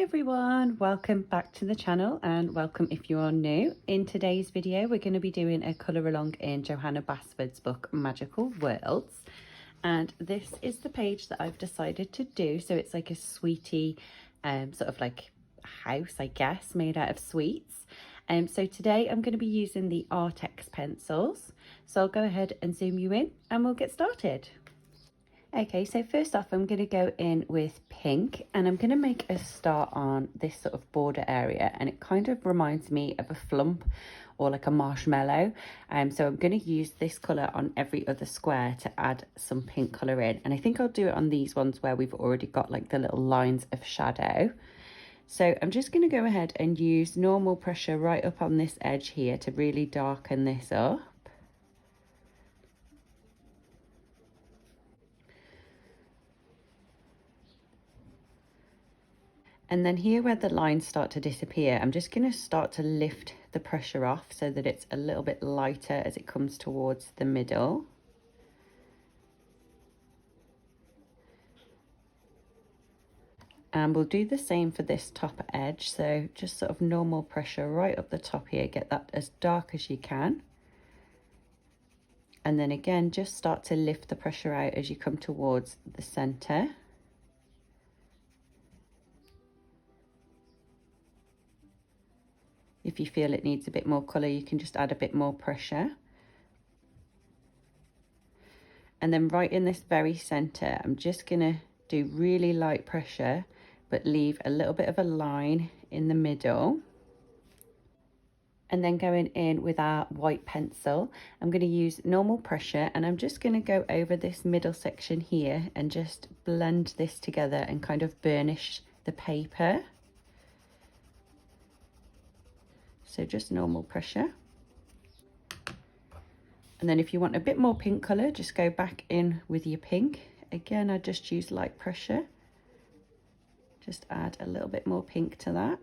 everyone, welcome back to the channel and welcome if you are new. In today's video we're going to be doing a colour along in Johanna Basford's book Magical Worlds, and this is the page that I've decided to do. So it's like a sweetie sort of like house, I guess, made out of sweets. So today I'm going to be using the Artex pencils, so I'll go ahead and zoom you in and we'll get started. Okay, so first off I'm going to go in with pink and I'm going to make a start on this sort of border area, and it kind of reminds me of a flump or like a marshmallow. So I'm going to use this colour on every other square to add some pink colour in, and I think I'll do it on these ones where we've already got like the little lines of shadow. So I'm just going to go ahead and use normal pressure right up on this edge here to really darken this up. And then here where the lines start to disappear, I'm just going to start to lift the pressure off so that it's a little bit lighter as it comes towards the middle. And we'll do the same for this top edge, so just sort of normal pressure right up the top here, get that as dark as you can. And then again, just start to lift the pressure out as you come towards the centre. If you feel it needs a bit more colour, you can just add a bit more pressure. And then right in this very centre, I'm just going to do really light pressure, but leave a little bit of a line in the middle. And then going in with our white pencil, I'm going to use normal pressure and I'm just going to go over this middle section here and just blend this together and kind of burnish the paper. So just normal pressure. And then if you want a bit more pink colour, just go back in with your pink. Again, I just use light pressure. Just add a little bit more pink to that.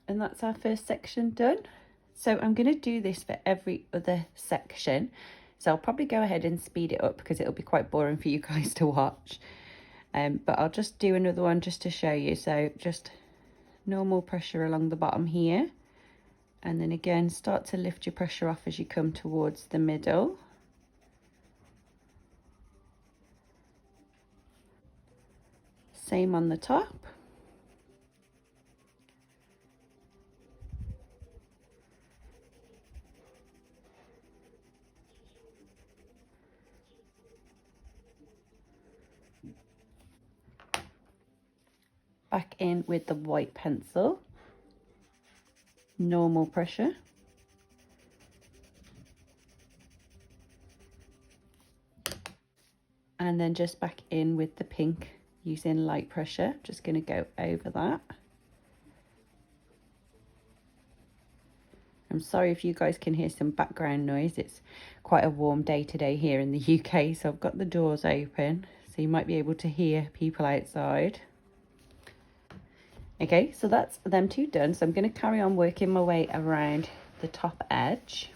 And that's our first section done. So I'm going to do this for every other section. So I'll probably go ahead and speed it up because it'll be quite boring for you guys to watch. But I'll just do another one just to show you. So just normal pressure along the bottom here. And then again, start to lift your pressure off as you come towards the middle. Same on the top. Back in with the white pencil. Normal pressure. And then just back in with the pink using light pressure. Just going to go over that. I'm sorry if you guys can hear some background noise. It's quite a warm day today here in the UK, so I've got the doors open, so you might be able to hear people outside. Okay, so that's them two done. So I'm going to carry on working my way around the top edge.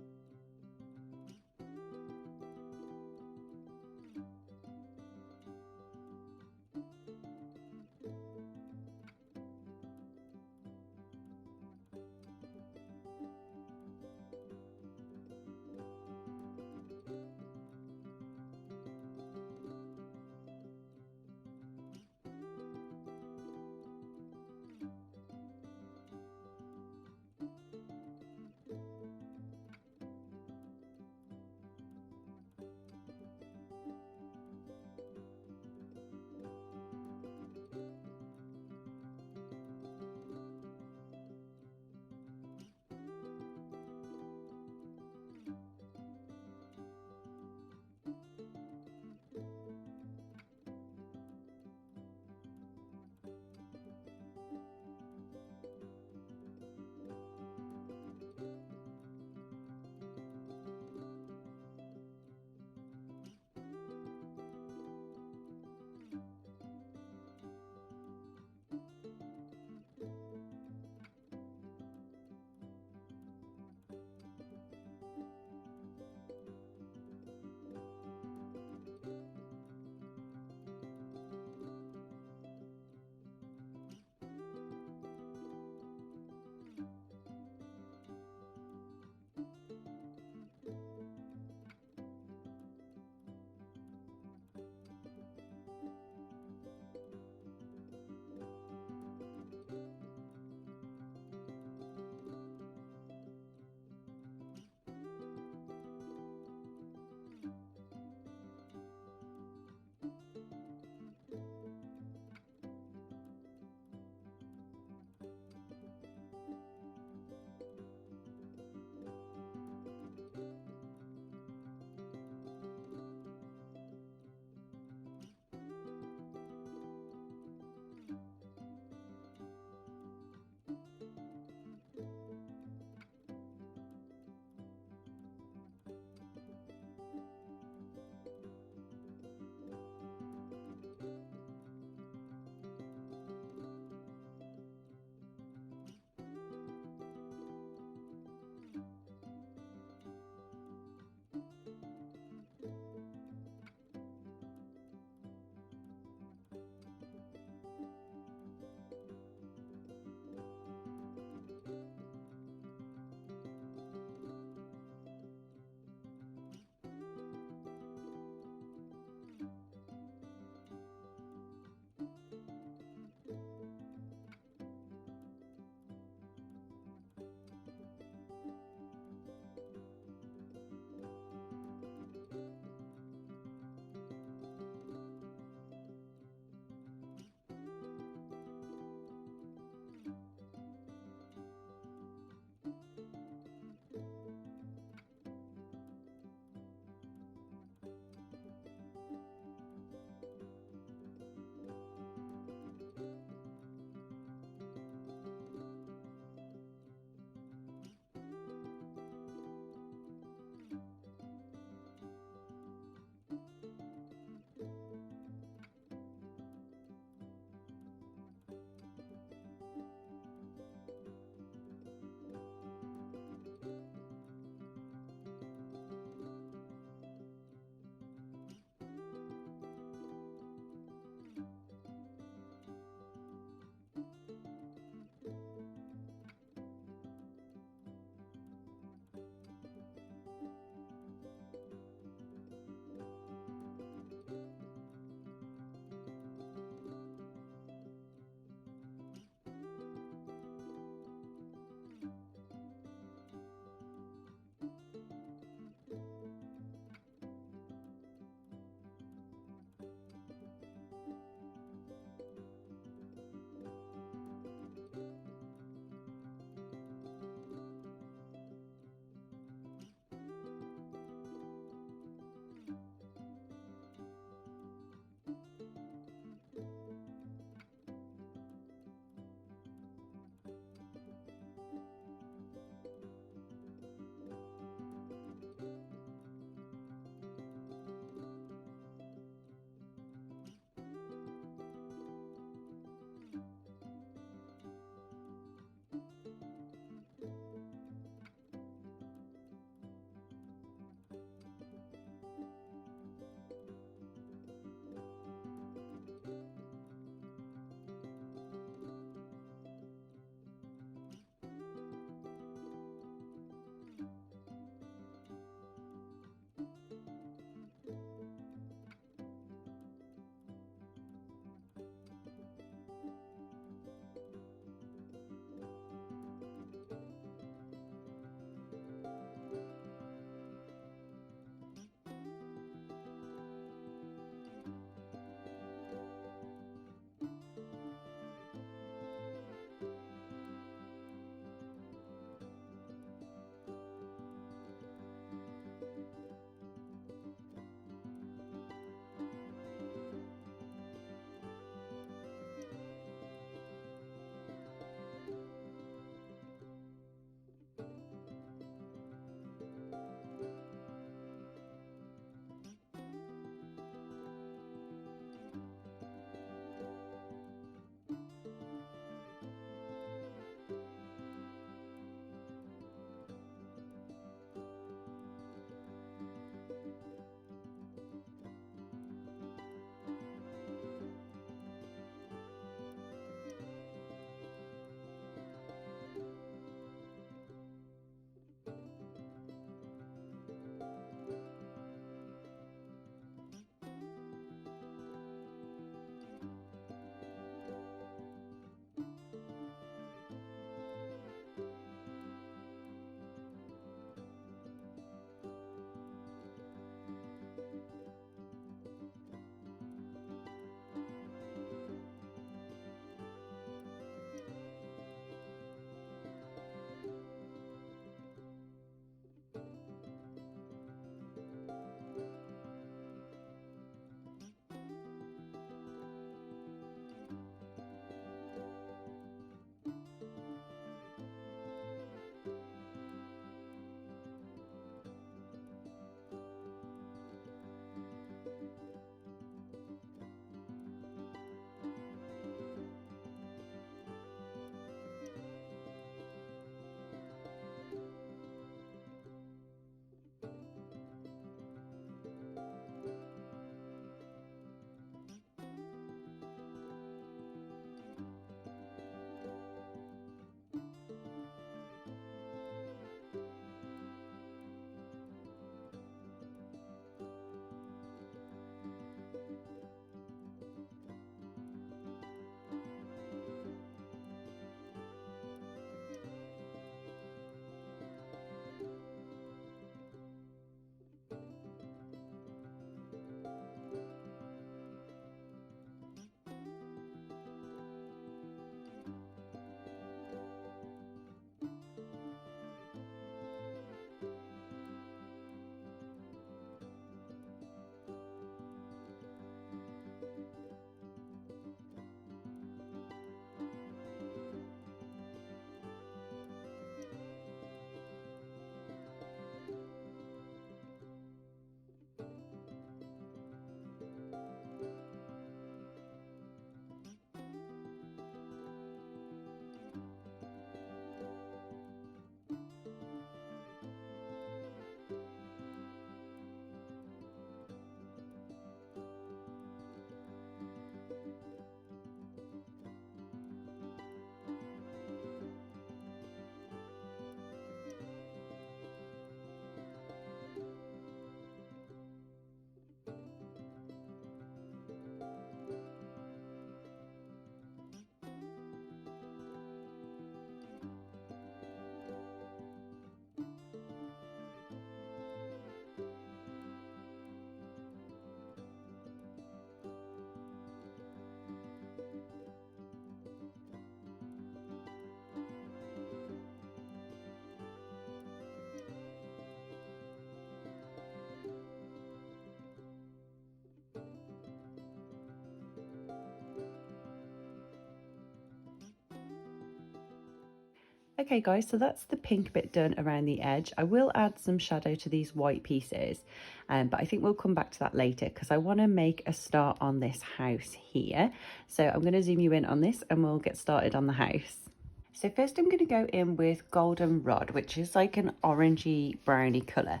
Okay guys, so that's the pink bit done around the edge. I will add some shadow to these white pieces, but I think we'll come back to that later because I want to make a start on this house here. So I'm going to zoom you in on this and we'll get started on the house. So first I'm going to go in with goldenrod, which is like an orangey browny colour.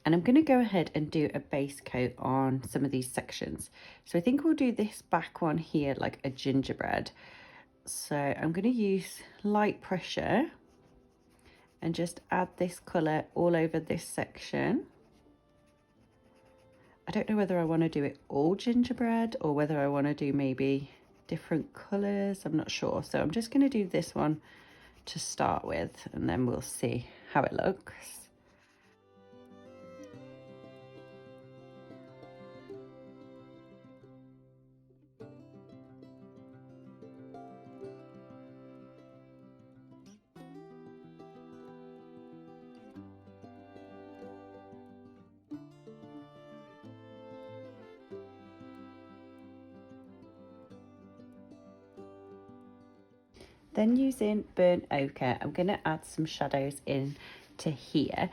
And I'm going to go ahead and do a base coat on some of these sections. So I think we'll do this back one here like a gingerbread. So I'm going to use light pressure and just add this colour all over this section. I don't know whether I want to do it all gingerbread or whether I want to do maybe different colours. I'm not sure. So I'm just going to do this one to start with and then we'll see how it looks. Then using burnt ochre, I'm going to add some shadows in to here.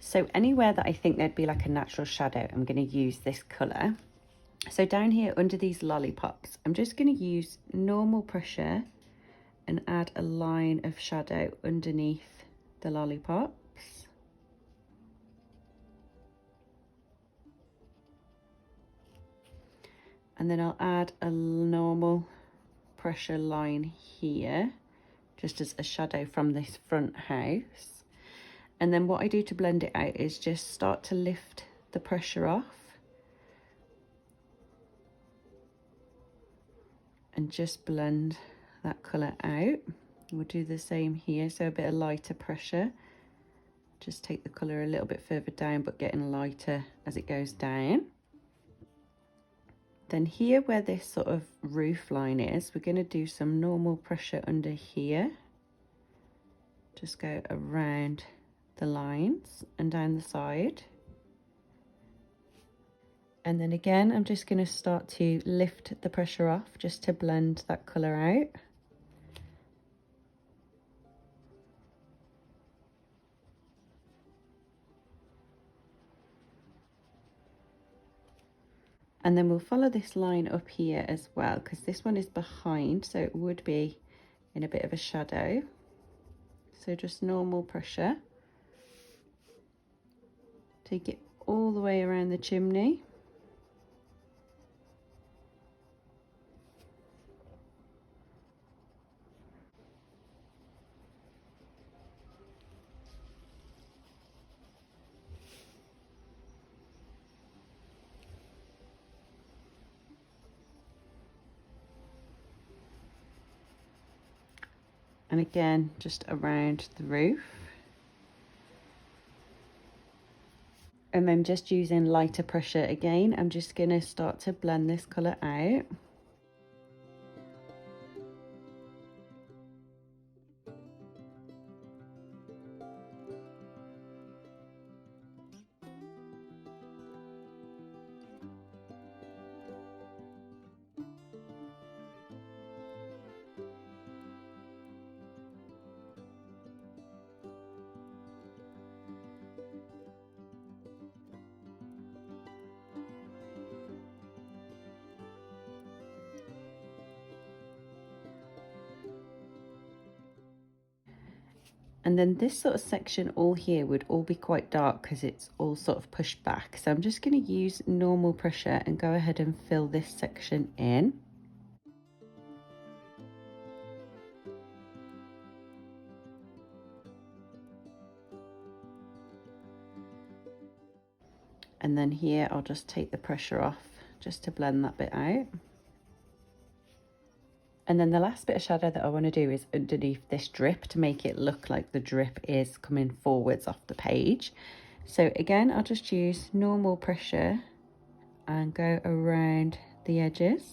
So anywhere that I think there'd be like a natural shadow, I'm going to use this colour. So down here under these lollipops, I'm just going to use normal pressure and add a line of shadow underneath the lollipops. And then I'll add a normal pressure line here, just as a shadow from this front house. And then what I do to blend it out is just start to lift the pressure off and just blend that colour out. We'll do the same here, so a bit of lighter pressure. Just take the colour a little bit further down but getting lighter as it goes down. Then here where this sort of roof line is, we're going to do some normal pressure under here. Just go around the lines and down the side. And then again, I'm just going to start to lift the pressure off just to blend that colour out. And then we'll follow this line up here as well, because this one is behind, so it would be in a bit of a shadow. So just normal pressure. Take it all the way around the chimney. And again, just around the roof. And then just using lighter pressure again, I'm just going to start to blend this colour out. And then this sort of section all here would all be quite dark because it's all sort of pushed back. So I'm just going to use normal pressure and go ahead and fill this section in. And then here I'll just take the pressure off just to blend that bit out. And then the last bit of shadow that I want to do is underneath this drip to make it look like the drip is coming forwards off the page. So again, I'll just use normal pressure and go around the edges.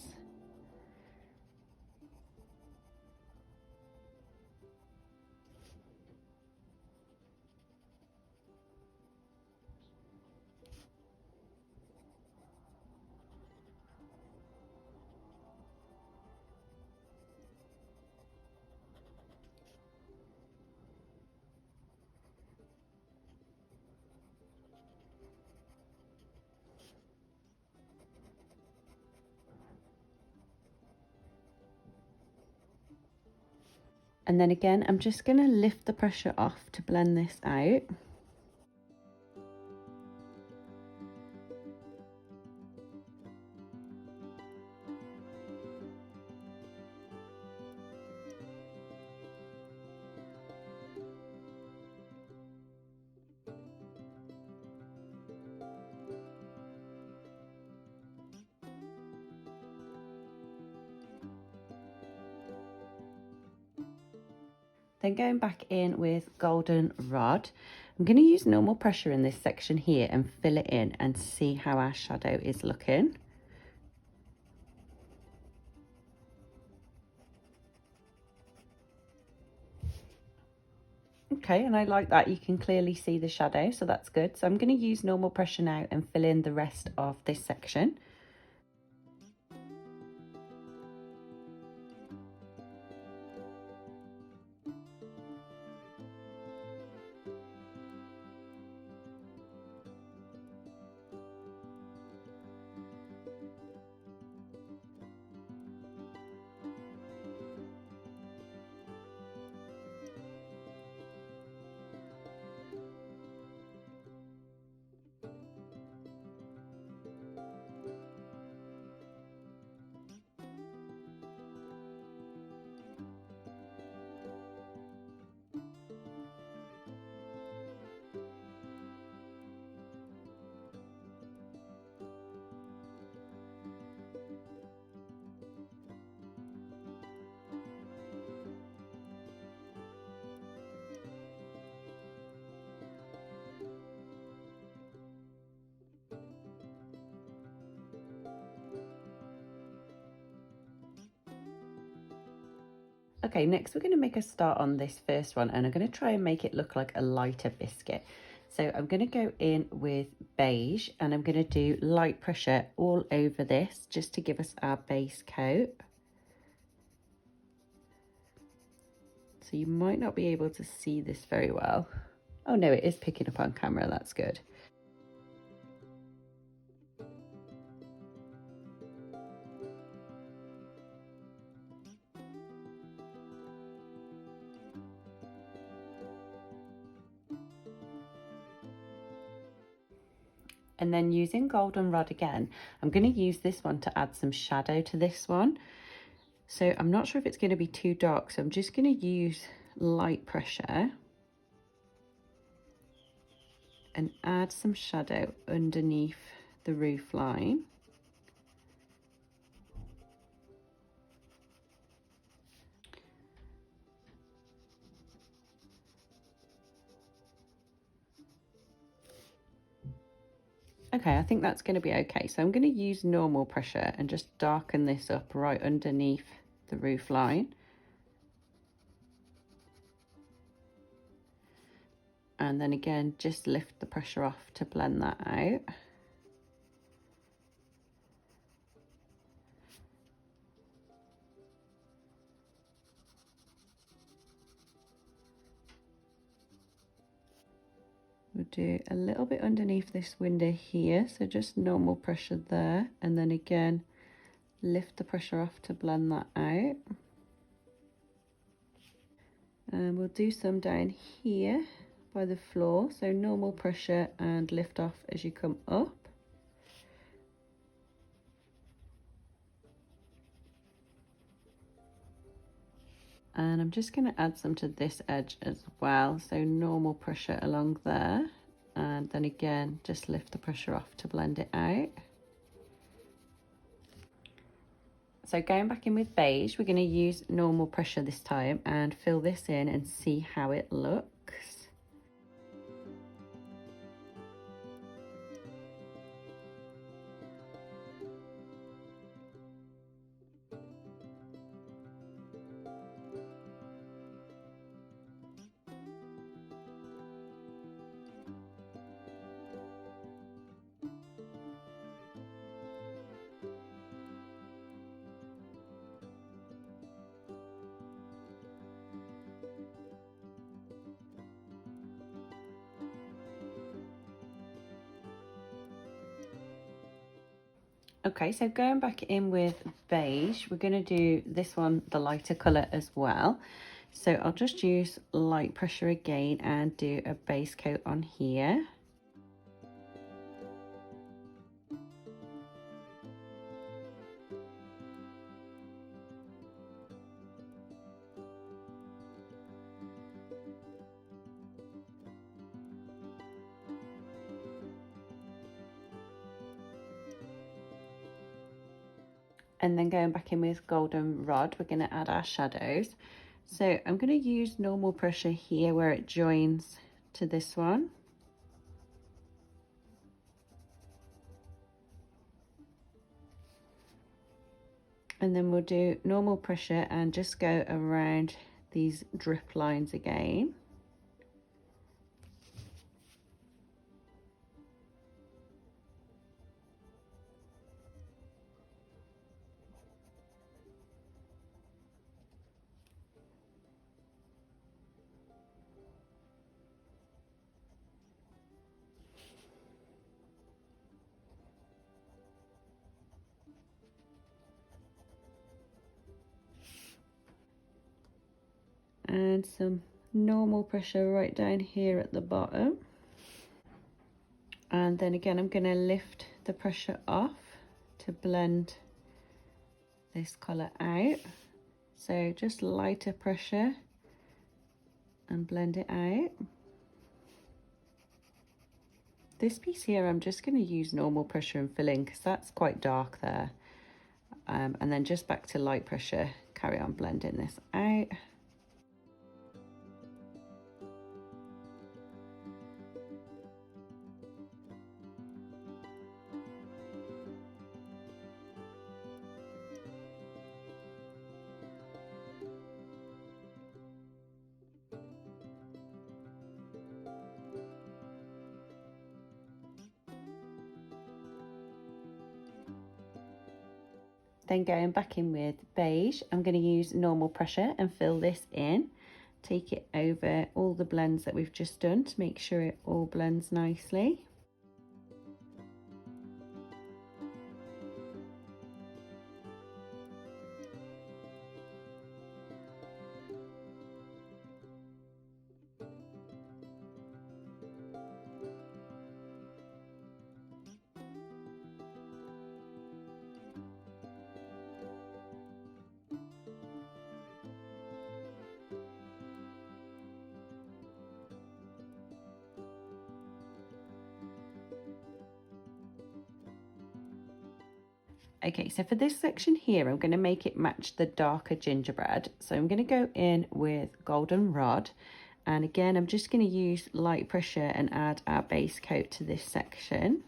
And then again, I'm just going to lift the pressure off to blend this out. Then going back in with goldenrod, I'm going to use normal pressure in this section here and fill it in and see how our shadow is looking. Okay, and I like that you can clearly see the shadow, so that's good. So I'm going to use normal pressure now and fill in the rest of this section. Okay, next we're going to make a start on this first one, and I'm going to try and make it look like a lighter biscuit. So I'm going to go in with beige, and I'm going to do light pressure all over this just to give us our base coat. So you might not be able to see this very well. Oh no, it is picking up on camera, that's good. And then using goldenrod again, I'm going to use this one to add some shadow to this one. So I'm not sure if it's going to be too dark, so I'm just going to use light pressure and add some shadow underneath the roof line. Okay, I think that's going to be okay. So I'm going to use normal pressure and just darken this up right underneath the roof line. And then again, just lift the pressure off to blend that out. We'll do a little bit underneath this window here, so just normal pressure there, and then again lift the pressure off to blend that out. And we'll do some down here by the floor, so normal pressure and lift off as you come up. And I'm just going to add some to this edge as well, so normal pressure along there, and then again just lift the pressure off to blend it out. So going back in with beige, we're going to use normal pressure this time and fill this in and see how it looks. Okay, so going back in with beige, we're going to do this one, the lighter colour as well. So I'll just use light pressure again and do a base coat on here. And then going back in with goldenrod, we're going to add our shadows. So I'm going to use normal pressure here where it joins to this one. And then we'll do normal pressure and just go around these drip lines again. And some normal pressure right down here at the bottom. And then again, I'm going to lift the pressure off to blend this colour out. So just lighter pressure and blend it out. This piece here, I'm just going to use normal pressure and fill in because that's quite dark there. And then just back to light pressure, carry on blending this out. Then going back in with beige, I'm going to use normal pressure and fill this in. Take it over all the blends that we've just done to make sure it all blends nicely. Okay, so for this section here, I'm going to make it match the darker gingerbread. So I'm going to go in with goldenrod. And again, I'm just going to use light pressure and add our base coat to this section.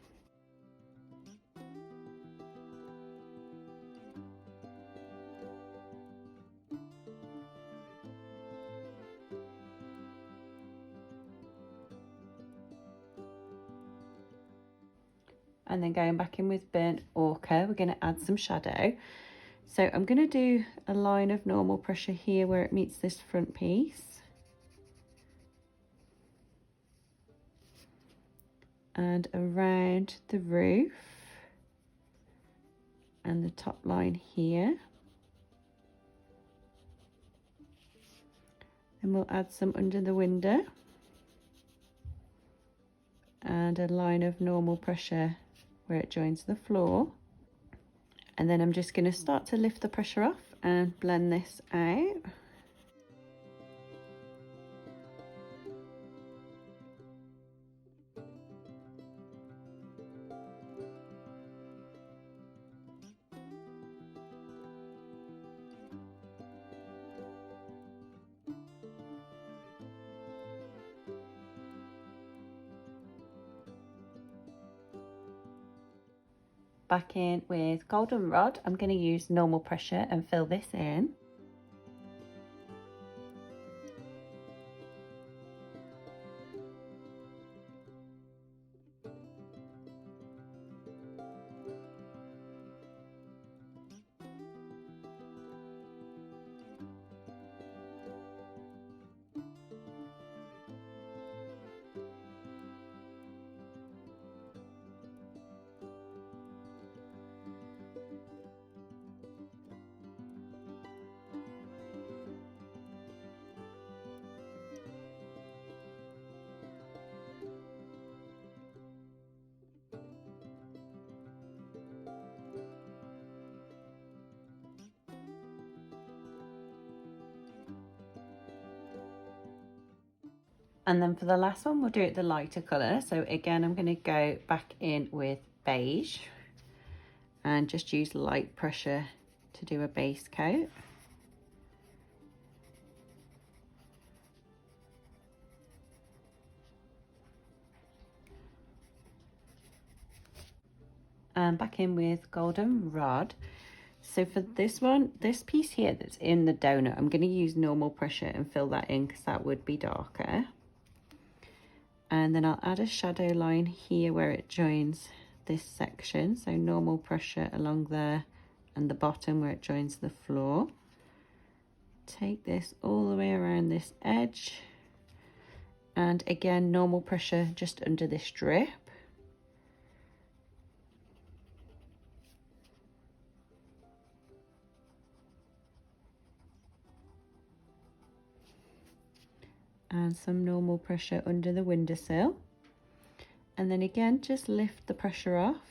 And then going back in with burnt ochre, we're going to add some shadow. So I'm going to do a line of normal pressure here where it meets this front piece. And around the roof and the top line here. Then we'll add some under the window and a line of normal pressure where it joins the floor. And then I'm just going to start to lift the pressure off and blend this out. Back in with goldenrod, I'm going to use normal pressure and fill this in. And then for the last one, we'll do it the lighter colour. So again, I'm going to go back in with beige and just use light pressure to do a base coat. And back in with golden rod. So for this one, this piece here that's in the donut, I'm going to use normal pressure and fill that in because that would be darker. And then I'll add a shadow line here where it joins this section. So normal pressure along there and the bottom where it joins the floor. Take this all the way around this edge. And again, normal pressure just under this strip. And some normal pressure under the windowsill. And then again, just lift the pressure off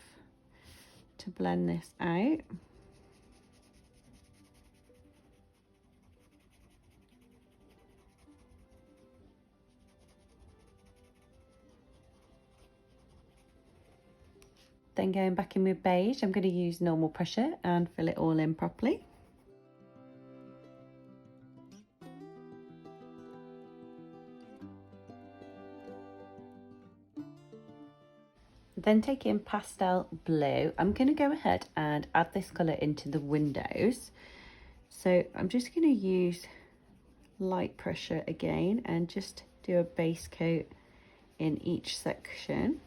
to blend this out. Then going back in with beige, I'm going to use normal pressure and fill it all in properly. Then taking pastel blue, I'm going to go ahead and add this colour into the windows. So I'm just going to use light pressure again and just do a base coat in each section.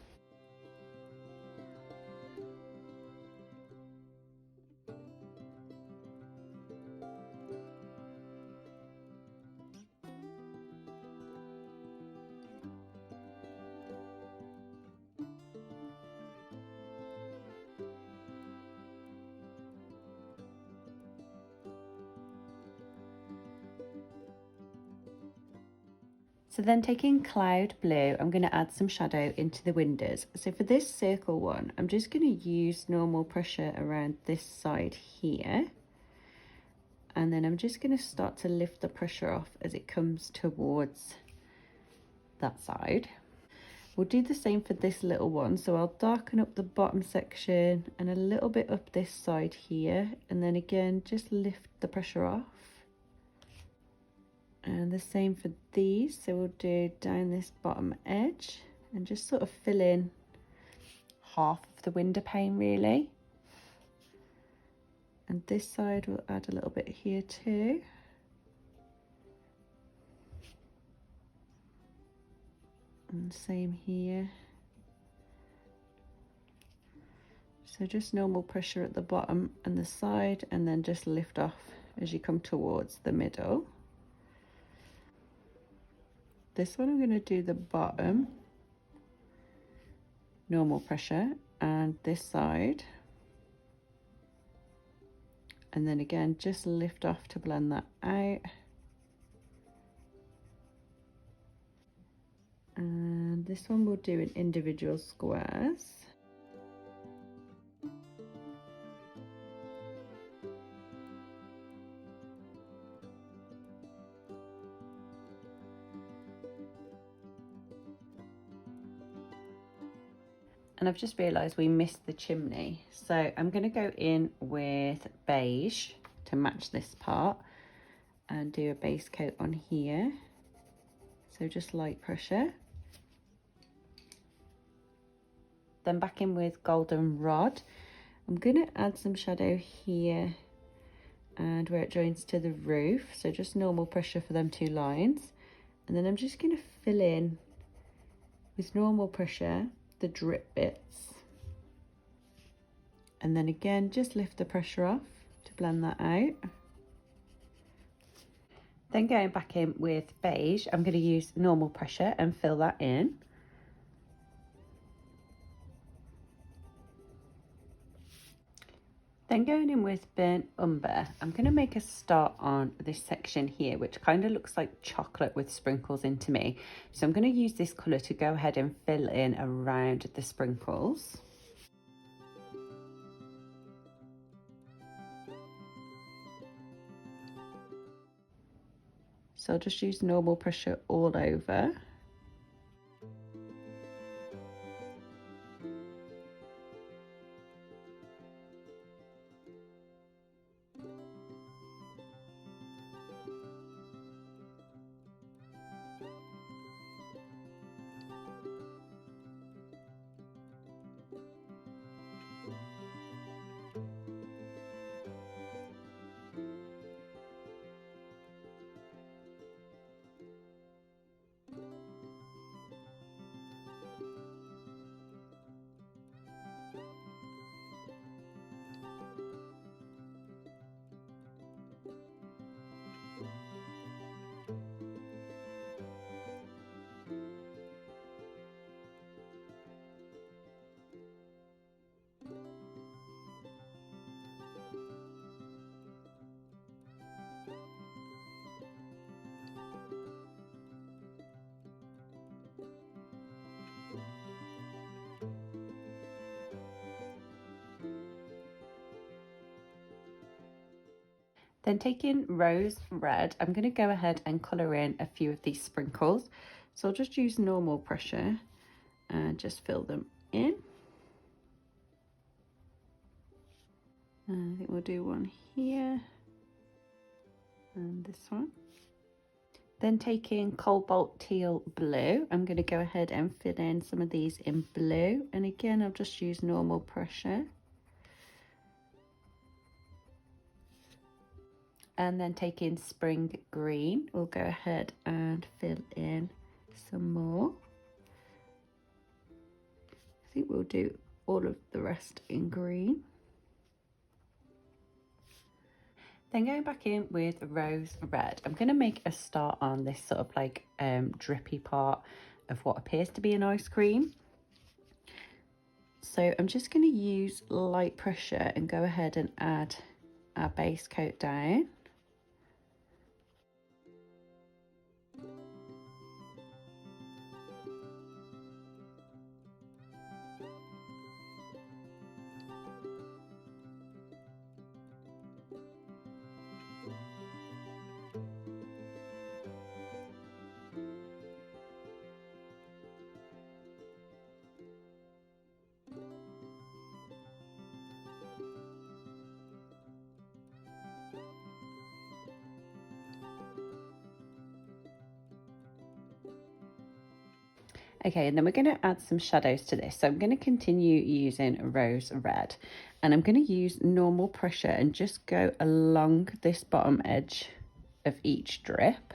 So then taking cloud blue, I'm going to add some shadow into the windows. So for this circle one, I'm just going to use normal pressure around this side here. And then I'm just going to start to lift the pressure off as it comes towards that side. We'll do the same for this little one. So I'll darken up the bottom section and a little bit up this side here. And then again, just lift the pressure off. And the same for these, so we'll do down this bottom edge and just sort of fill in half of the window pane really. And this side we'll add a little bit here too. And same here. So just normal pressure at the bottom and the side, and then just lift off as you come towards the middle. This one I'm going to do the bottom, normal pressure, and this side. And then again, just lift off to blend that out. And this one we'll do in individual squares. And I've just realised we missed the chimney. So I'm going to go in with beige to match this part and do a base coat on here. So just light pressure. Then back in with golden rod. I'm going to add some shadow here and where it joins to the roof. So just normal pressure for them two lines. And then I'm just going to fill in with normal pressure the drip bits, and then again just lift the pressure off to blend that out. Then going back in with beige, I'm going to use normal pressure and fill that in. Then going in with burnt umber, I'm going to make a start on this section here, which kind of looks like chocolate with sprinkles into me. So I'm going to use this colour to go ahead and fill in around the sprinkles. So I'll just use normal pressure all over. Then taking rose red, I'm going to go ahead and colour in a few of these sprinkles. So I'll just use normal pressure and just fill them in. And I think we'll do one here and this one. Then taking cobalt teal blue, I'm going to go ahead and fill in some of these in blue. And again, I'll just use normal pressure. And then taking spring green, we'll go ahead and fill in some more. I think we'll do all of the rest in green. Then going back in with rose red, I'm going to make a start on this sort of like drippy part of what appears to be an ice cream. So I'm just going to use light pressure and go ahead and add our base coat down. Okay, and then we're going to add some shadows to this. So I'm going to continue using rose red, and I'm going to use normal pressure and just go along this bottom edge of each drip.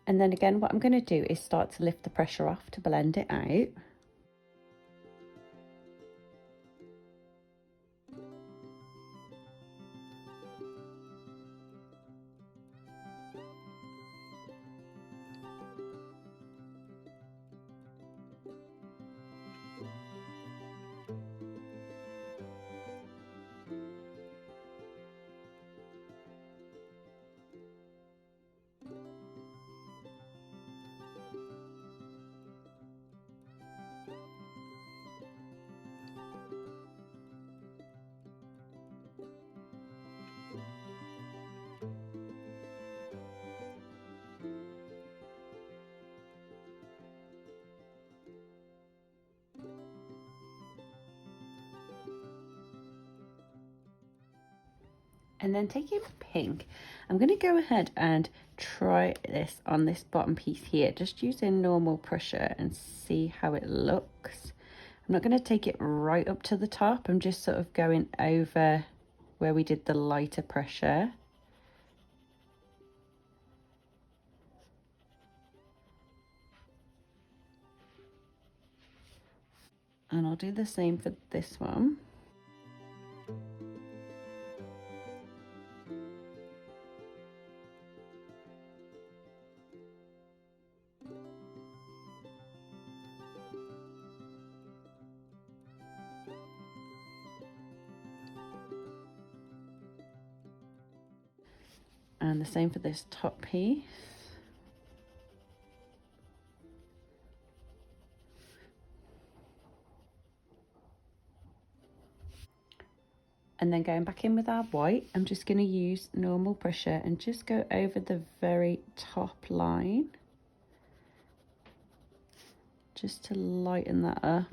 And then again, what I'm going to do is start to lift the pressure off to blend it out. And then taking pink, I'm going to go ahead and try this on this bottom piece here, just using normal pressure and see how it looks. I'm not going to take it right up to the top. I'm just sort of going over where we did the lighter pressure. And I'll do the same for this one. And the same for this top piece. And then going back in with our white, I'm just going to use normal pressure and just go over the very top line, just to lighten that up.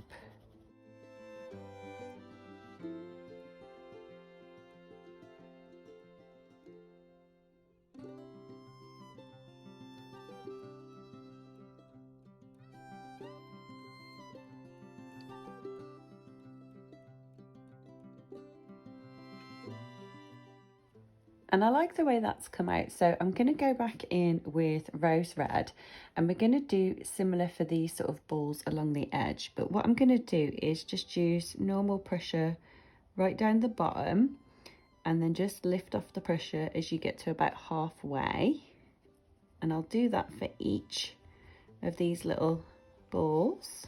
And I like the way that's come out. So I'm going to go back in with rose red, and we're going to do similar for these sort of balls along the edge. But what I'm going to do is just use normal pressure right down the bottom, and then just lift off the pressure as you get to about halfway. And I'll do that for each of these little balls.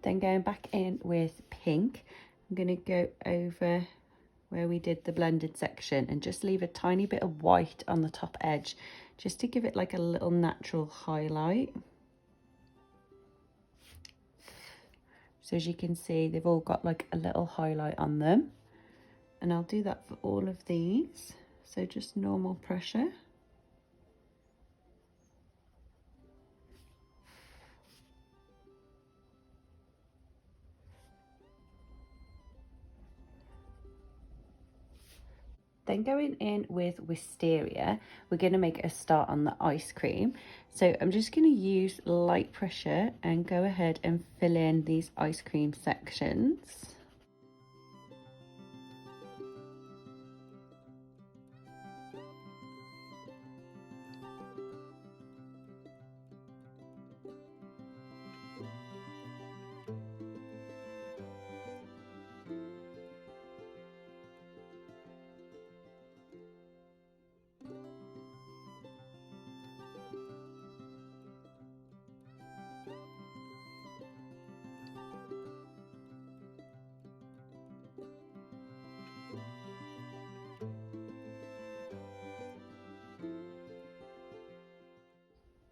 Then going back in with pink, I'm going to go over where we did the blended section and just leave a tiny bit of white on the top edge, just to give it like a little natural highlight. So as you can see, they've all got like a little highlight on them. And I'll do that for all of these. So just normal pressure. Then going in with wisteria, we're going to make a start on the ice cream. So I'm just going to use light pressure and go ahead and fill in these ice cream sections.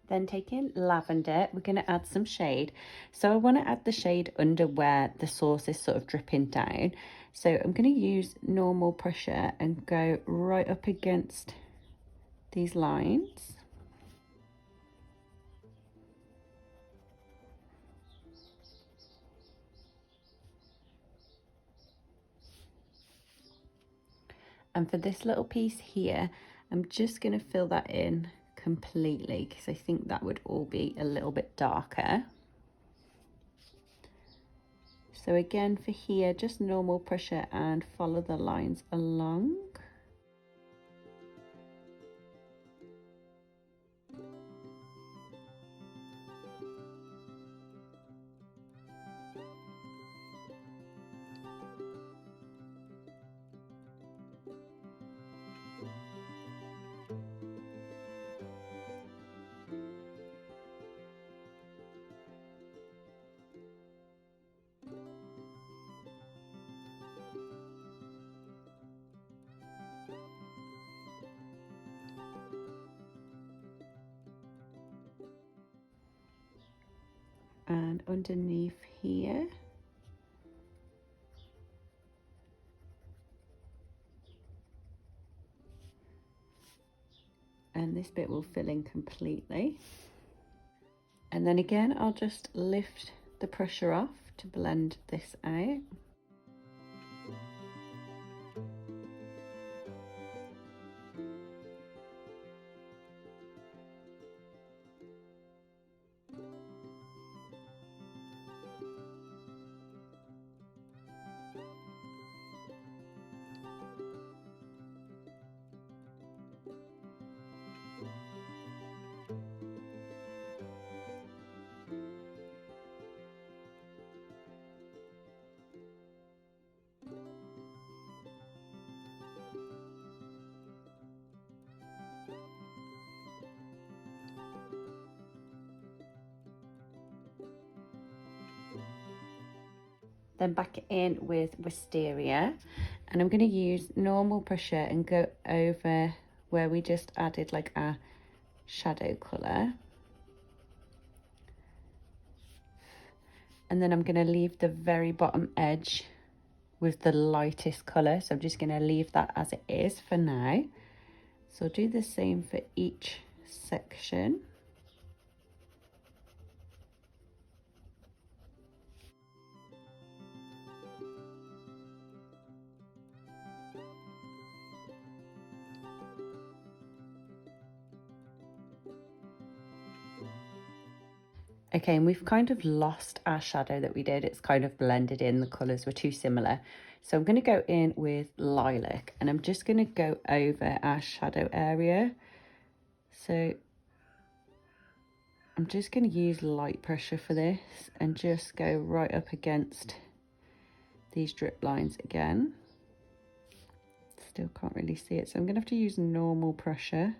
Then taking lavender, we're going to add some shade. So I want to add the shade under where the sauce is sort of dripping down. So I'm going to use normal pressure and go right up against these lines. And for this little piece here, I'm just going to fill that in completely because I think that would all be a little bit darker. So again, for here, just normal pressure and follow the lines along. And underneath here. And this bit will fill in completely. And then again, I'll just lift the pressure off to blend this out. Then back in with Wisteria, and I'm going to use normal pressure and go over where we just added like our shadow colour. And then I'm going to leave the very bottom edge with the lightest colour, so I'm just going to leave that as it is for now. So I'll do the same for each section. Okay, and we've kind of lost our shadow that we did. It's kind of blended in, the colours were too similar. So I'm going to go in with lilac, and I'm just going to go over our shadow area. So I'm just going to use light pressure for this and just go right up against these drip lines again. Still can't really see it, so I'm going to have to use normal pressure,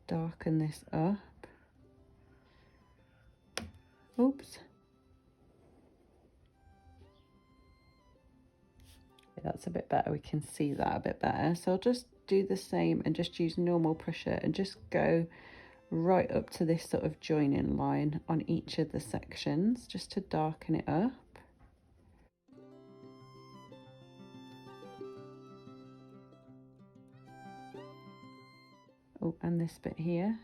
darken this up. Oops. That's a bit better, we can see that a bit better. So I'll just do the same and just use normal pressure and just go right up to this sort of joining line on each of the sections, just to darken it up. Oh, and this bit here.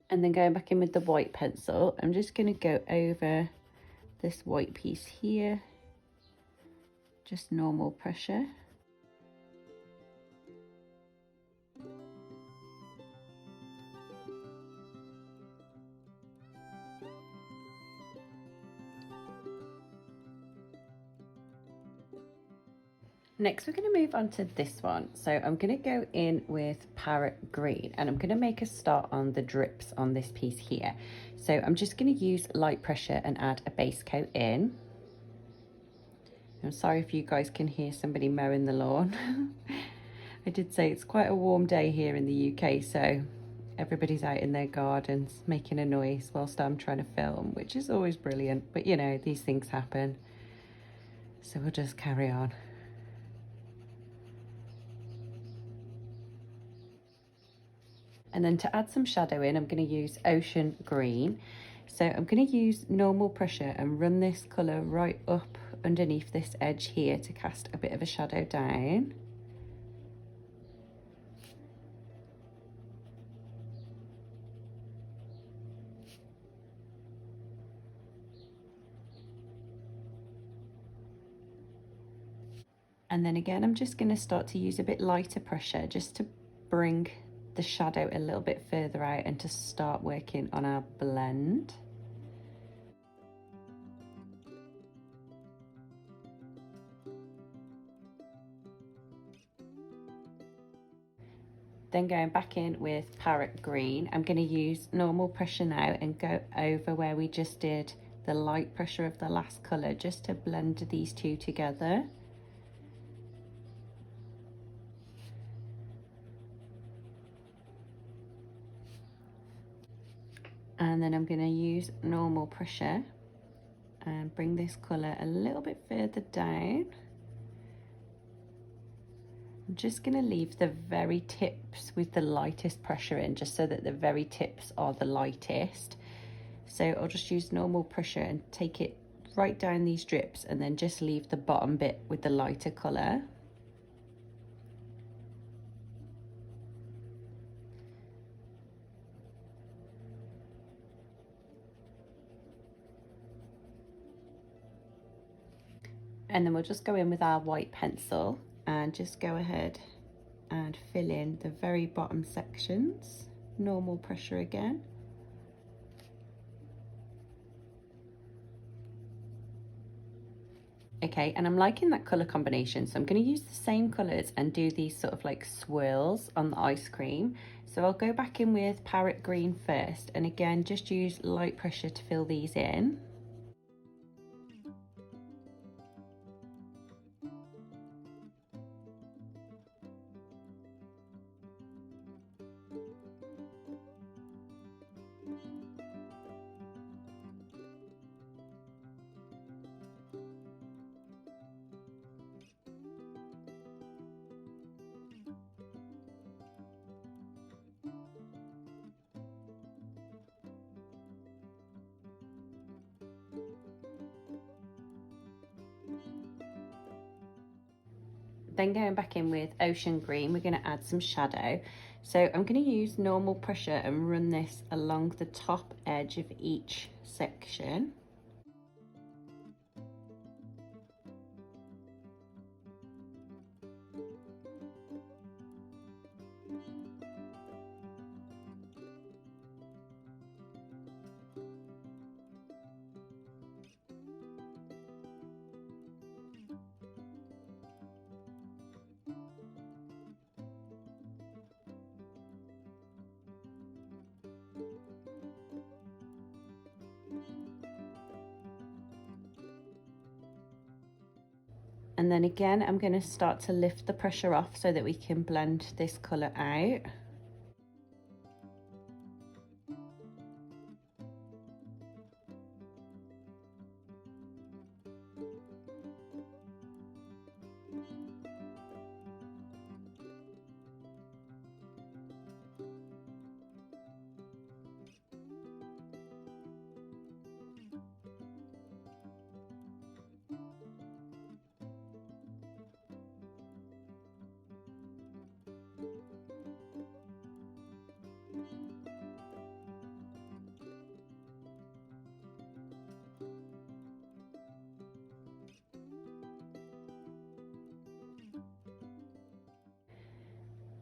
And then going back in with the white pencil, I'm just going to go over this white piece here, just normal pressure. Next, we're going to move on to this one. So I'm going to go in with parrot green, and I'm going to make a start on the drips on this piece here. So I'm just going to use light pressure and add a base coat in. I'm sorry if you guys can hear somebody mowing the lawn. I did say it's quite a warm day here in the UK, so everybody's out in their gardens making a noise whilst I'm trying to film, which is always brilliant. But you know, these things happen. So we'll just carry on. And then to add some shadow in, I'm going to use ocean green. So I'm going to use normal pressure and run this colour right up underneath this edge here to cast a bit of a shadow down. And then again, I'm just going to start to use a bit lighter pressure just to bring the shadow a little bit further out and to start working on our blend. Then going back in with parrot green, I'm going to use normal pressure now and go over where we just did the light pressure of the last colour, just to blend these two together. And then I'm going to use normal pressure and bring this colour a little bit further down. I'm just going to leave the very tips with the lightest pressure in, just so that the very tips are the lightest. So I'll just use normal pressure and take it right down these drips, and then just leave the bottom bit with the lighter colour. And then we'll just go in with our white pencil and just go ahead and fill in the very bottom sections, normal pressure again. Okay, and I'm liking that colour combination, so I'm going to use the same colours and do these sort of like swirls on the ice cream. So I'll go back in with parrot green first, and again just use light pressure to fill these in. Then going back in with ocean green, we're going to add some shadow. So I'm going to use normal pressure and run this along the top edge of each section. And then again, I'm going to start to lift the pressure off so that we can blend this colour out.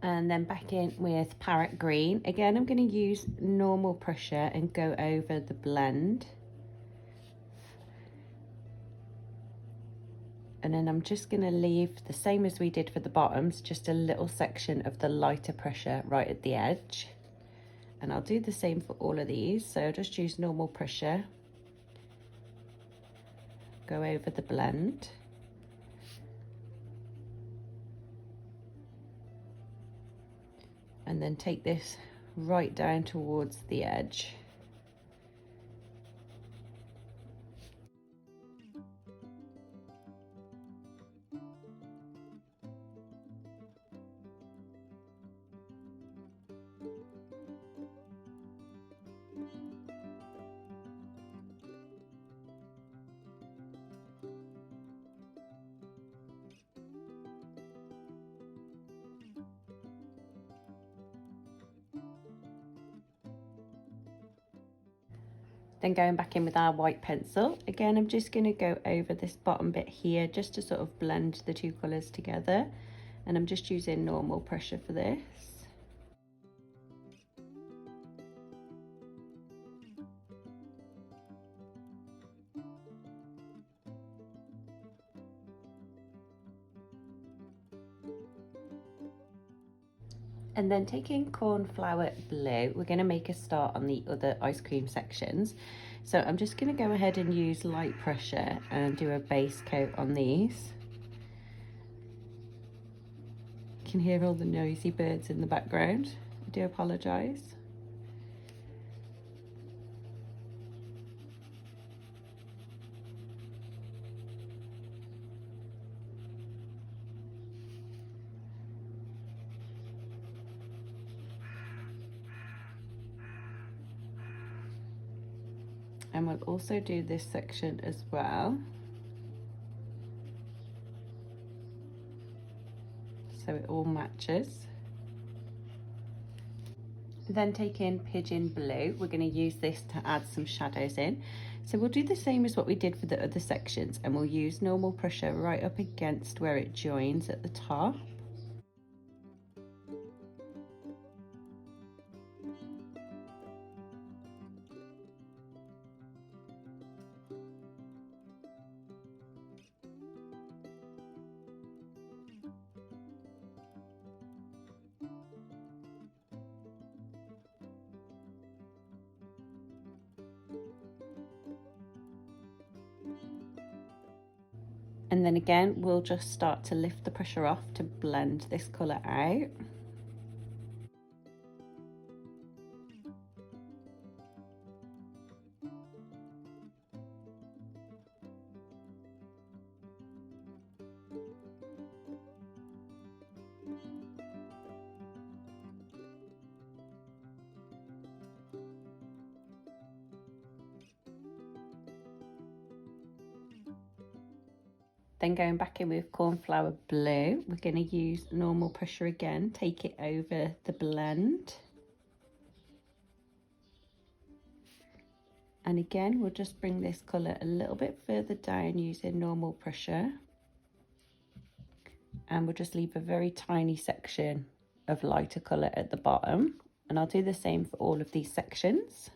And then back in with parrot green. Again, I'm going to use normal pressure and go over the blend. And then I'm just going to leave the same as we did for the bottoms, just a little section of the lighter pressure right at the edge. And I'll do the same for all of these. So just use normal pressure, go over the blend. And then take this right down towards the edge. Then going back in with our white pencil, again I'm just going to go over this bottom bit here just to sort of blend the two colours together, and I'm just using normal pressure for this. And then taking cornflower blue, we're going to make a start on the other ice cream sections. So I'm just going to go ahead and use light pressure and do a base coat on these. You can hear all the noisy birds in the background. I do apologise. And we'll also do this section as well. So it all matches. Then taking pigeon blue, we're going to use this to add some shadows in. So we'll do the same as what we did for the other sections, and we'll use normal pressure right up against where it joins at the top. And then again, we'll just start to lift the pressure off to blend this colour out. Then going back in with cornflower blue, we're going to use normal pressure again, take it over the blend. And again, we'll just bring this colour a little bit further down using normal pressure. And we'll just leave a very tiny section of lighter colour at the bottom. And I'll do the same for all of these sections.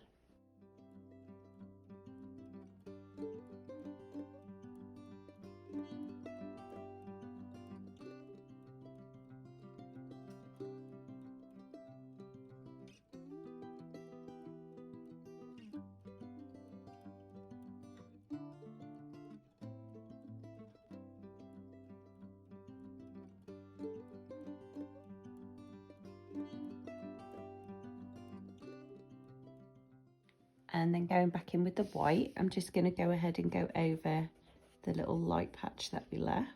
And then going back in with the white, I'm just going to go ahead and go over the little light patch that we left.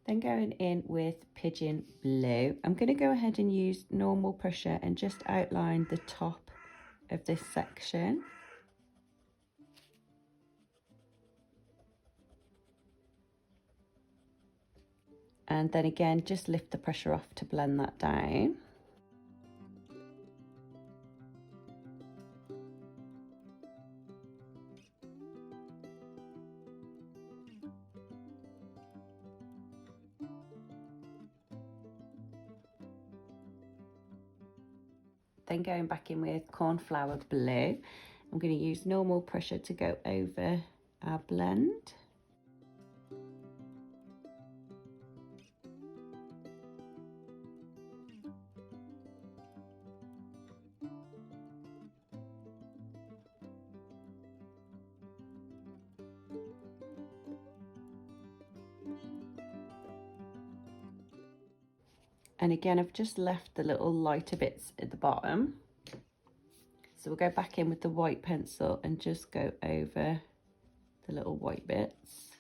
Then going in with pigeon blue, I'm going to go ahead and use normal pressure and just outline the top of this section. And then again, just lift the pressure off to blend that down. Then going back in with cornflower blue, I'm going to use normal pressure to go over our blend. And again, I've just left the little lighter bits at the bottom. So we'll go back in with the white pencil and just go over the little white bits.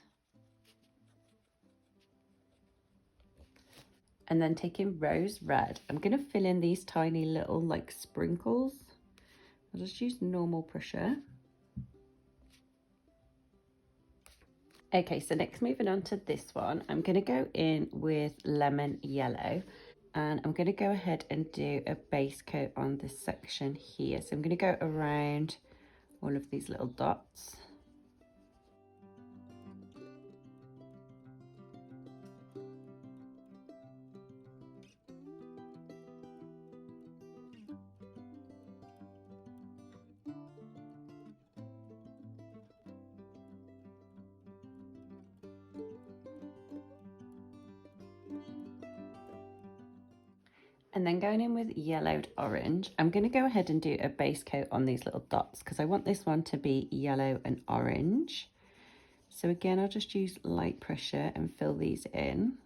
And then taking rose red, I'm going to fill in these tiny little like sprinkles. I'll just use normal pressure. Okay, so next moving on to this one, I'm going to go in with lemon yellow. And I'm going to go ahead and do a base coat on this section here. So I'm going to go around all of these little dots. And then going in with yellowed orange, I'm going to go ahead and do a base coat on these little dots because I want this one to be yellow and orange. So again, I'll just use light pressure and fill these in.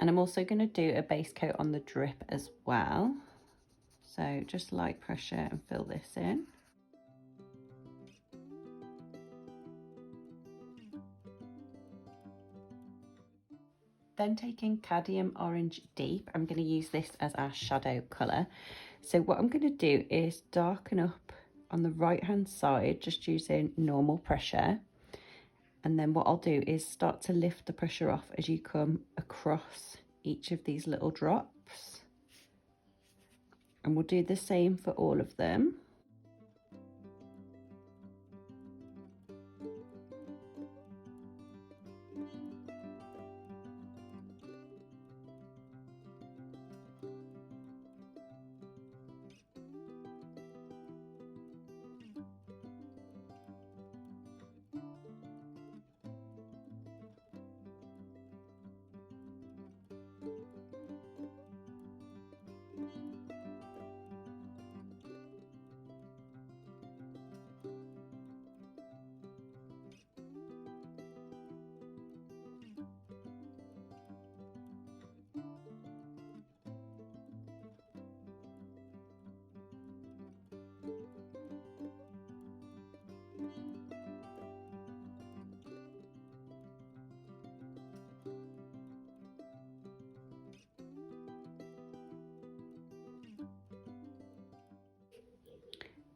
And I'm also going to do a base coat on the drip as well. So just light pressure and fill this in. Then taking cadmium orange deep, I'm going to use this as our shadow colour. So what I'm going to do is darken up on the right hand side, just using normal pressure. And then what I'll do is start to lift the pressure off as you come across each of these little drops. And we'll do the same for all of them.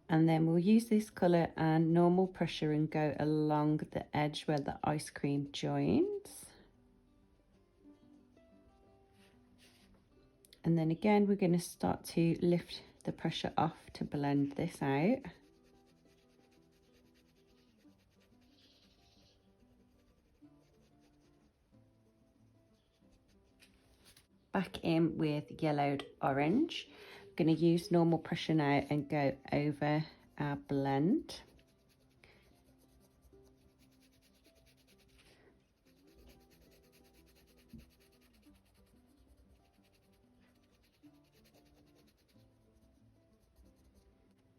And then we'll use this colour and normal pressure and go along the edge where the ice cream joins. And then again, we're going to start to lift the pressure off to blend this out. Back in with yellowed orange. I'm going to use normal pressure now and go over our blend.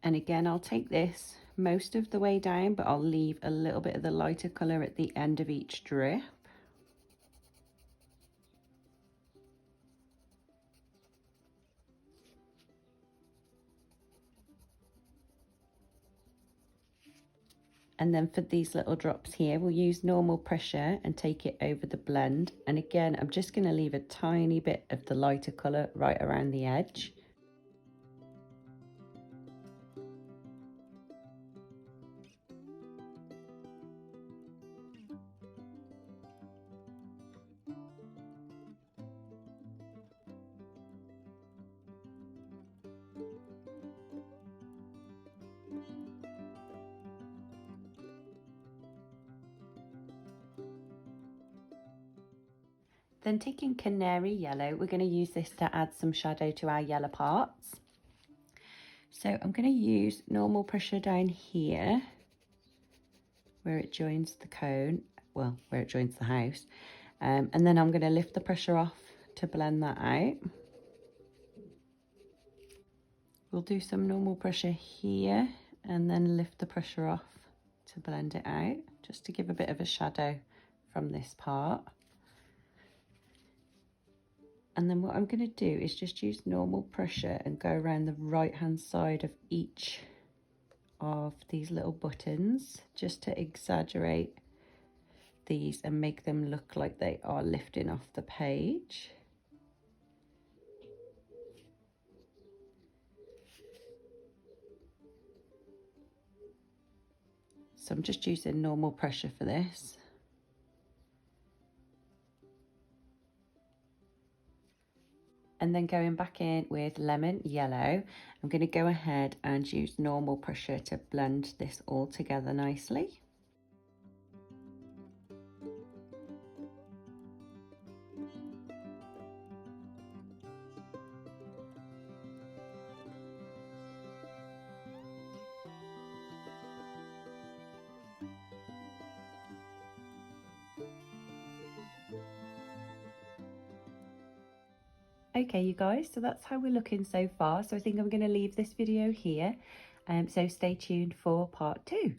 And again, I'll take this most of the way down, but I'll leave a little bit of the lighter colour at the end of each drip. And then for these little drops here, we'll use normal pressure and take it over the blend. And again, I'm just going to leave a tiny bit of the lighter colour right around the edge. Then taking canary yellow, we're going to use this to add some shadow to our yellow parts. So I'm going to use normal pressure down here where it joins the cone, well, where it joins the house. And then I'm going to lift the pressure off to blend that out. We'll do some normal pressure here and then lift the pressure off to blend it out, just to give a bit of a shadow from this part. And then what I'm going to do is just use normal pressure and go around the right hand side of each of these little buttons, just to exaggerate these and make them look like they are lifting off the page. So I'm just using normal pressure for this. And then going back in with lemon yellow, I'm going to go ahead and use normal pressure to blend this all together nicely. Okay, you guys, so that's how we're looking so far. So I think I'm going to leave this video here. So stay tuned for part 2.